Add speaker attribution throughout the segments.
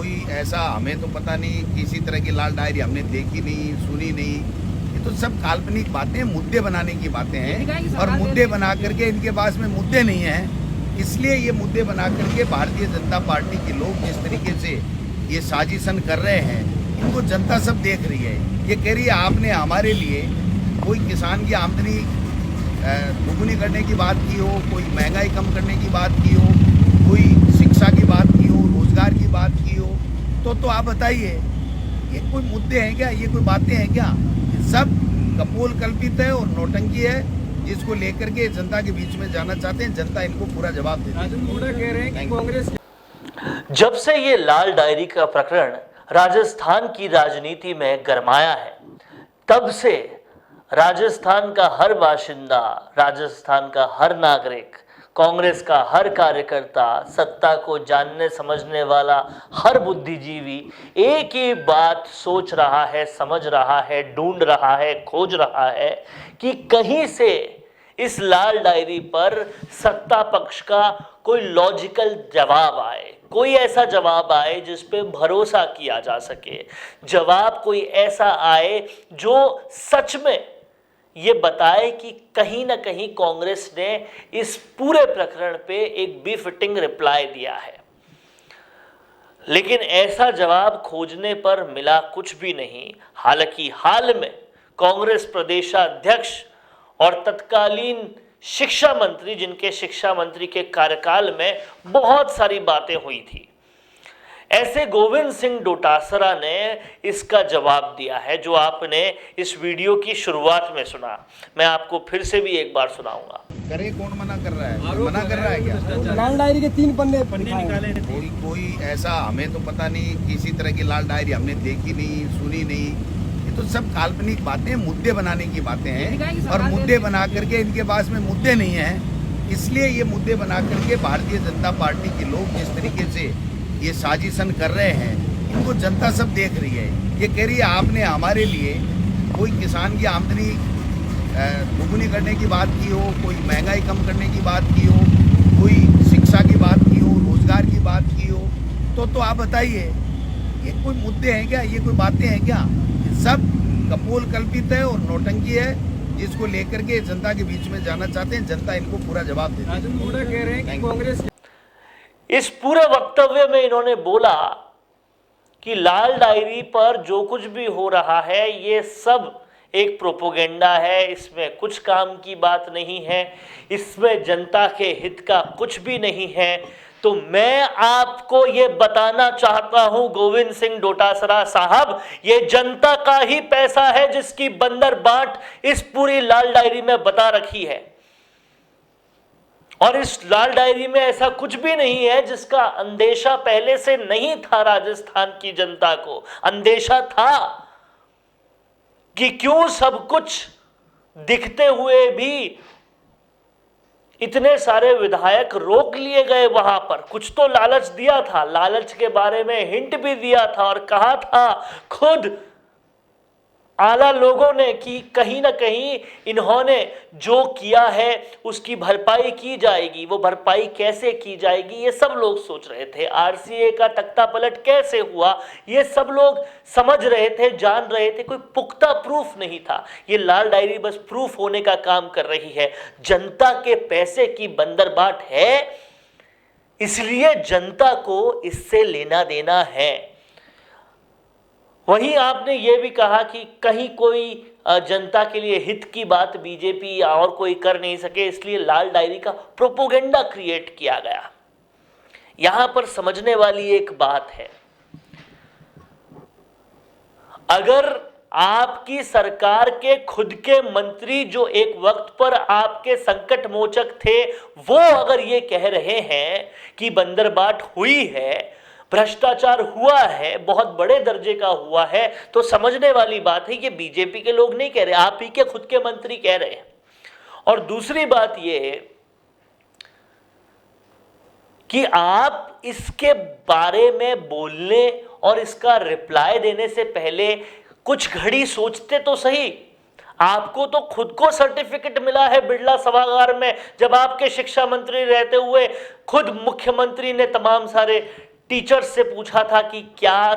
Speaker 1: कोई ऐसा हमें तो पता नहीं, किसी तरह की लाल डायरी हमने देखी नहीं, सुनी नहीं। ये तो सब काल्पनिक बातें, मुद्दे बनाने की बातें हैं और मुद्दे बना करके इनके पास में मुद्दे नहीं हैं, इसलिए ये मुद्दे बना करके भारतीय जनता पार्टी के लोग जिस तरीके से ये साजिशन कर रहे हैं, इनको जनता सब देख रही है। ये कह रही है आपने हमारे लिए कोई किसान की आमदनी दोगुनी करने की बात की हो, कोई महंगाई कम करने की बात की हो, कोई शिक्षा की बात की हो, रोजगार की बात की हो, तो आप बताइए ये कोई मुद्दे हैं क्या, ये कोई बातें हैं क्या? सब कपोल कल्पित है और नौटंकी है, जिसको लेकर के जनता के बीच में जाना चाहते हैं। जनता इनको पूरा जवाब देती है।
Speaker 2: राजन मूडा कह रहे हैं कि कांग्रेस
Speaker 3: जब से ये लाल डायरी का प्रकरण राजस्थान की राजनीति में गरमाया है, तब से राजस्थान का हर बाशिंदा, राजस्थान का हर नागरिक, कांग्रेस का हर कार्यकर्ता, सत्ता को जानने समझने वाला हर बुद्धिजीवी एक ही बात सोच रहा है, समझ रहा है, ढूंढ रहा है, खोज रहा है कि कहीं से इस लाल डायरी पर सत्ता पक्ष का कोई लॉजिकल जवाब आए, कोई ऐसा जवाब आए जिस पे भरोसा किया जा सके, जवाब कोई ऐसा आए जो सच में ये बताए कि कहीं ना कहीं कांग्रेस ने इस पूरे प्रकरण पे एक बेफिटिंग रिप्लाई दिया है। लेकिन ऐसा जवाब खोजने पर मिला कुछ भी नहीं। हालांकि हाल में कांग्रेस प्रदेशाध्यक्ष और तत्कालीन शिक्षा मंत्री, जिनके शिक्षा मंत्री के कार्यकाल में बहुत सारी बातें हुई थी, ऐसे गोविंद सिंह डोटासरा ने इसका जवाब दिया है, जो आपने इस वीडियो की शुरुआत में सुना। मैं आपको फिर से भी एक बार सुनाऊंगा।
Speaker 1: करे कौन मना कर रहा है? मना कर रहा है क्या?
Speaker 2: लाल डायरी के 3 पन्ने निकाले।
Speaker 1: कोई ऐसा हमें तो पता नहीं, किसी तरह की लाल डायरी हमने देखी नहीं, सुनी नहीं। ये तो सब काल्पनिक बातें, मुद्दे बनाने की बातें हैं और मुद्दे बना करके इनके पास में मुद्दे नहीं हैं, इसलिए ये मुद्दे बना करके भारतीय जनता पार्टी के लोग जिस तरीके से ये साजिशन कर रहे हैं, इनको जनता सब देख रही है। ये कह रही है आपने हमारे लिए कोई किसान की आमदनी दोगुनी करने की बात की हो, कोई महंगाई कम करने की बात की हो, कोई शिक्षा की बात की हो, रोजगार की बात की हो, तो आप बताइए ये कोई मुद्दे हैं क्या, ये कोई बातें हैं क्या? सब कपोल कल्पित है और नौटंकी है, जिसको लेकर के जनता के बीच में जाना चाहते हैं। जनता इनको पूरा जवाब देती है।
Speaker 2: राजन मूडा कह रहे हैं कि कांग्रेस
Speaker 3: इस पूरे वक्तव्य में इन्होंने बोला कि लाल डायरी पर जो कुछ भी हो रहा है ये सब एक प्रोपोगेंडा है, इसमें कुछ काम की बात नहीं है, इसमें जनता के हित का कुछ भी नहीं है। तो मैं आपको ये बताना चाहता हूं गोविंद सिंह डोटासरा साहब, ये जनता का ही पैसा है जिसकी बंदर बाट इस पूरी लाल डायरी में बता रखी है। और इस लाल डायरी में ऐसा कुछ भी नहीं है जिसका अंदेशा पहले से नहीं था। राजस्थान की जनता को अंदेशा था कि क्यों सब कुछ दिखते हुए भी इतने सारे विधायक रोक लिए गए वहां पर। कुछ तो लालच दिया था, लालच के बारे में हिंट भी दिया था और कहा था खुद आला लोगों ने कि कहीं ना कहीं इन्होंने जो किया है उसकी भरपाई की जाएगी। वो भरपाई कैसे की जाएगी ये सब लोग सोच रहे थे। आरसीए का तख्ता पलट कैसे हुआ ये सब लोग समझ रहे थे, जान रहे थे। कोई पुख्ता प्रूफ नहीं था। ये लाल डायरी बस प्रूफ होने का काम कर रही है। जनता के पैसे की बंदरबाट है, इसलिए जनता को इससे लेना देना है। वहीं आपने ये भी कहा कि कहीं कोई जनता के लिए हित की बात बीजेपी या और कोई कर नहीं सके, इसलिए लाल डायरी का प्रोपोगेंडा क्रिएट किया गया। यहां पर समझने वाली एक बात है, अगर आपकी सरकार के खुद के मंत्री जो एक वक्त पर आपके संकट मोचक थे, वो अगर ये कह रहे हैं कि बंदरबाट हुई है, भ्रष्टाचार हुआ है, बहुत बड़े दर्जे का हुआ है, तो समझने वाली बात है कि बीजेपी के लोग नहीं कह रहे, आप ही के खुद के मंत्री कह रहे हैं। और दूसरी बात यह है कि आप इसके बारे में बोलने और इसका रिप्लाई देने से पहले कुछ घड़ी सोचते तो सही। आपको तो खुद को सर्टिफिकेट मिला है बिरला सभागार में, जब आपके शिक्षा मंत्री रहते हुए खुद मुख्यमंत्री ने तमाम सारे टीचर्स से पूछा था कि क्या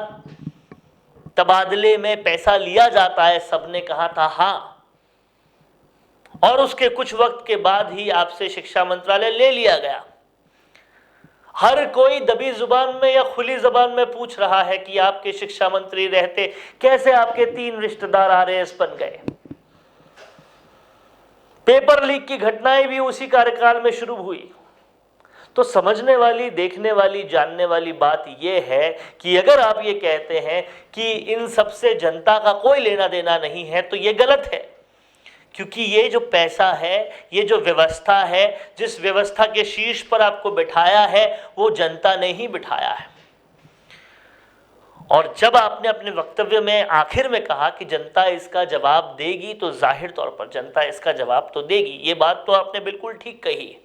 Speaker 3: तबादले में पैसा लिया जाता है, सबने कहा था हाँ, और उसके कुछ वक्त के बाद ही आपसे शिक्षा मंत्रालय ले लिया गया। हर कोई दबी जुबान में या खुली जुबान में पूछ रहा है कि आपके शिक्षा मंत्री रहते कैसे आपके 3 रिश्तेदार आरएएस बन गए। पेपर लीक की घटनाएं भी उसी कार्यकाल में शुरू हुई। तो समझने वाली, देखने वाली, जानने वाली बात यह है कि अगर आप ये कहते हैं कि इन सब से जनता का कोई लेना देना नहीं है, तो ये गलत है, क्योंकि ये जो पैसा है, ये जो व्यवस्था है, जिस व्यवस्था के शीर्ष पर आपको बिठाया है, वो जनता ने ही बिठाया है। और जब आपने अपने वक्तव्य में आखिर में कहा कि जनता इसका जवाब देगी, तो जाहिर तौर पर जनता इसका जवाब तो देगी। ये बात तो आपने बिल्कुल ठीक कही।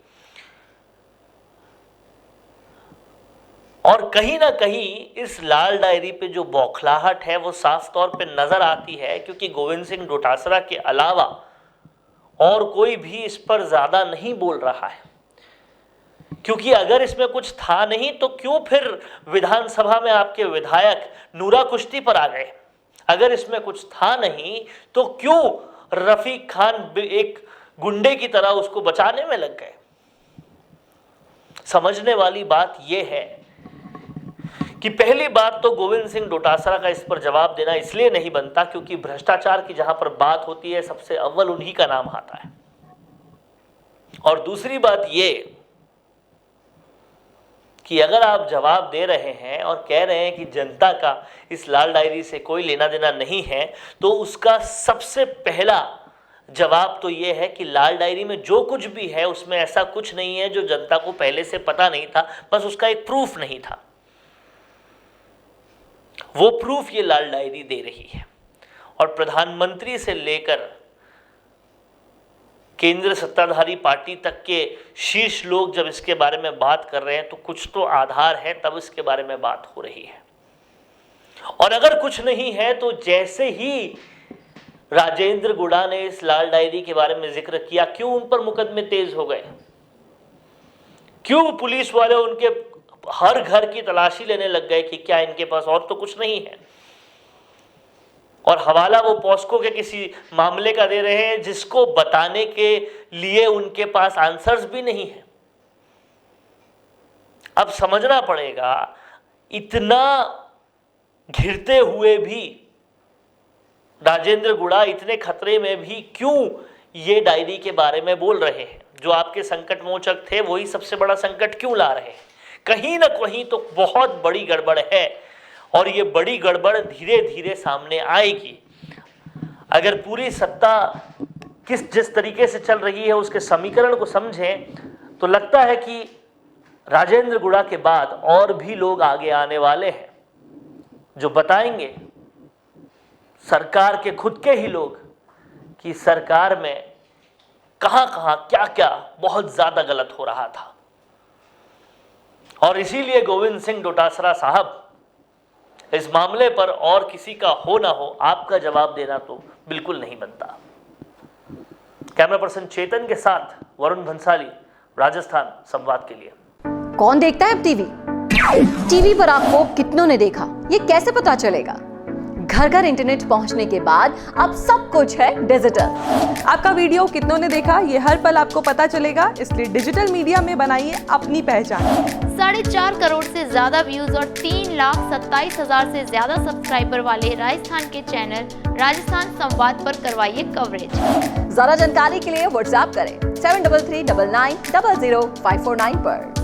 Speaker 3: और कहीं ना कहीं इस लाल डायरी पे जो बौखलाहट है वो साफ तौर पे नजर आती है, क्योंकि गोविंद सिंह डोटासरा के अलावा और कोई भी इस पर ज्यादा नहीं बोल रहा है। क्योंकि अगर इसमें कुछ था नहीं तो क्यों फिर विधानसभा में आपके विधायक नूरा कुश्ती पर आ गए? अगर इसमें कुछ था नहीं तो क्यों रफीक खान एक गुंडे की तरह उसको बचाने में लग गए? समझने वाली बात यह है कि पहली बात तो गोविंद सिंह डोटासरा का इस पर जवाब देना इसलिए नहीं बनता क्योंकि भ्रष्टाचार की जहां पर बात होती है सबसे अव्वल उन्हीं का नाम आता है। और दूसरी बात यह कि अगर आप जवाब दे रहे हैं और कह रहे हैं कि जनता का इस लाल डायरी से कोई लेना देना नहीं है, तो उसका सबसे पहला जवाब तो यह है कि लाल डायरी में जो कुछ भी है उसमें ऐसा कुछ नहीं है जो जनता को पहले से पता नहीं था, बस उसका एक प्रूफ नहीं था। वो प्रूफ ये लाल डायरी दे रही है। और प्रधानमंत्री से लेकर केंद्र सत्ताधारी पार्टी तक के शीर्ष लोग जब इसके बारे में बात कर रहे हैं तो कुछ तो आधार है, तब इसके बारे में बात हो रही है। और अगर कुछ नहीं है तो जैसे ही राजेंद्र गुड़ा ने इस लाल डायरी के बारे में जिक्र किया, क्यों उन पर मुकदमे तेज हो गए? क्यों पुलिस वाले उनके हर घर की तलाशी लेने लग गए कि क्या इनके पास और तो कुछ नहीं है? और हवाला वो पॉस्को के किसी मामले का दे रहे हैं जिसको बताने के लिए उनके पास आंसर्स भी नहीं है। अब समझना पड़ेगा, इतना घिरते हुए भी राजेंद्र गुड़ा इतने खतरे में भी क्यों ये डायरी के बारे में बोल रहे हैं? जो आपके संकट मोचक थे वही सबसे बड़ा संकट क्यों ला रहे हैं? कहीं ना कहीं तो बहुत बड़ी गड़बड़ है, और ये बड़ी गड़बड़ धीरे धीरे सामने आएगी। अगर पूरी सत्ता जिस तरीके से चल रही है उसके समीकरण को समझें तो लगता है कि राजेंद्र गुड़ा के बाद और भी लोग आगे आने वाले हैं जो बताएंगे, सरकार के खुद के ही लोग, कि सरकार में कहां कहां क्या क्या बहुत ज्यादा गलत हो रहा था। और इसीलिए गोविंद सिंह डोटासरा साहब, इस मामले पर और किसी का हो ना हो, आपका जवाब देना तो बिल्कुल नहीं बनता। कैमरा पर्सन चेतन के साथ वरुण भंसाली, राजस्थान संवाद के लिए।
Speaker 4: कौन देखता है अब टीवी? टीवी पर आपको कितनों ने देखा, ये कैसे पता चलेगा? घर घर इंटरनेट पहुंचने के बाद अब सब कुछ है डिजिटल।
Speaker 5: आपका वीडियो कितनों ने देखा ये हर पल आपको पता चलेगा, इसलिए डिजिटल मीडिया में बनाइए अपनी पहचान।
Speaker 6: 4.5 करोड़ से ज्यादा व्यूज और 3,27,000 से ज्यादा सब्सक्राइबर वाले राजस्थान के चैनल राजस्थान संवाद पर करवाइए कवरेज।
Speaker 4: ज्यादा जानकारी के लिए व्हाट्सएप करें 7339900549 पर।